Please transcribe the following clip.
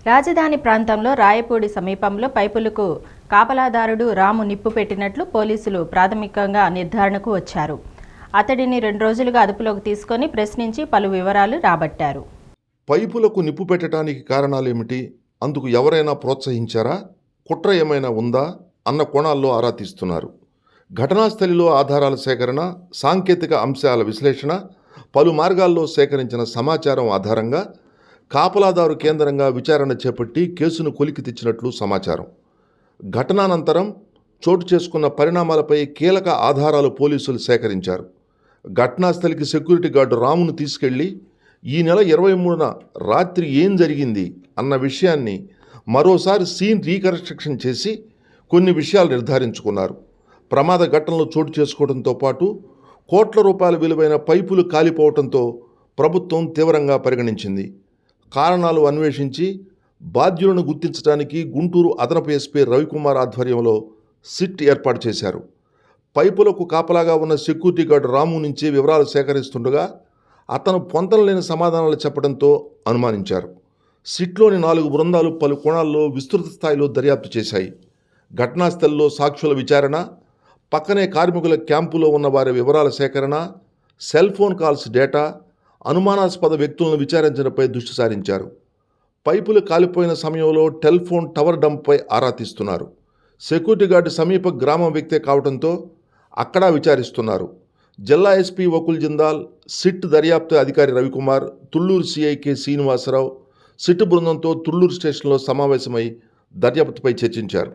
రాజధాని ప్రాంతంలో రాయపూడి సమీపంలో పైపులకు కాపలాదారుడు రాము నిప్పు పెట్టినట్లు పోలీసులు ప్రాథమికంగా నిర్ధారణకు వచ్చారు. అతడిని 2 రోజులుగా అదుపులోకి తీసుకొని ప్రశ్నించి పలు వివరాలు రాబట్టారు. పైపులకు నిప్పు పెట్టడానికి కారణాలేమిటి? అందుకు ఎవరైనా ప్రోత్సహించారా? కుట్ర ఏమైనా ఉందా అన్న కోణాల్లో ఆరా తీస్తున్నారు. ఘటనా స్థలిలో ఆధారాల సేకరణ, సాంకేతిక అంశాల విశ్లేషణ, పలు మార్గాల్లో సేకరించిన సమాచారం ఆధారంగా కాపలాదారు కేంద్రంగా విచారణ చేపట్టి కేసును కొలికి తెచ్చినట్లు సమాచారం. ఘటనానంతరం చోటు చేసుకున్న పరిణామాలపై కీలక ఆధారాలు పోలీసులు సేకరించారు. ఘటనాస్థలికి సెక్యూరిటీ గార్డు రామును తీసుకెళ్లి ఈ నెల 23న రాత్రి ఏం జరిగింది అన్న విషయాన్ని మరోసారి సీన్ రీకన్స్ట్రక్షన్ చేసి కొన్ని విషయాలు నిర్ధారించుకున్నారు. ప్రమాద ఘటనలు చోటు చేసుకోవడంతో పాటు కోట్ల రూపాయల విలువైన పైపులు కాలిపోవడంతో ప్రభుత్వం తీవ్రంగా పరిగణించింది. కారణాలు అన్వేషించి బాధ్యులను గుర్తించడానికి గుంటూరు అదనపు ఎస్పీ రవికుమార్ ఆధ్వర్యంలో సిట్ ఏర్పాటు చేశారు. పైపులకు కాపలాగా ఉన్న సెక్యూరిటీ గార్డు రాము నుంచి వివరాలు సేకరిస్తుండగా అతను పొంతనలేని సమాధానాలు చెప్పడంతో అనుమానించారు. సిట్లోని 4 బృందాలు పలు కోణాల్లో విస్తృత స్థాయిలో దర్యాప్తు చేశాయి. ఘటనాస్థలిలో సాక్షుల విచారణ, పక్కనే కార్మికుల క్యాంపులో ఉన్న వారి వివరాల సేకరణ, సెల్ ఫోన్ కాల్స్ డేటా, అనుమానాస్పద వ్యక్తులను విచారించడంపై దృష్టి సారించారు. పైపులు కాలిపోయిన సమయంలో టెలిఫోన్ టవర్ డంప్పై ఆరా తీస్తున్నారు. సెక్యూరిటీ గార్డు సమీప గ్రామం వ్యక్తే కావడంతో అక్కడా విచారిస్తున్నారు. జిల్లా ఎస్పీ వకుల్ జిందాల్, సిట్ దర్యాప్తు అధికారి Ravikumar, Tulluru CI K Srinivasarao SIT బృందంతో తుళ్లూరు స్టేషన్లో సమావేశమై దర్యాప్తుపై చర్చించారు.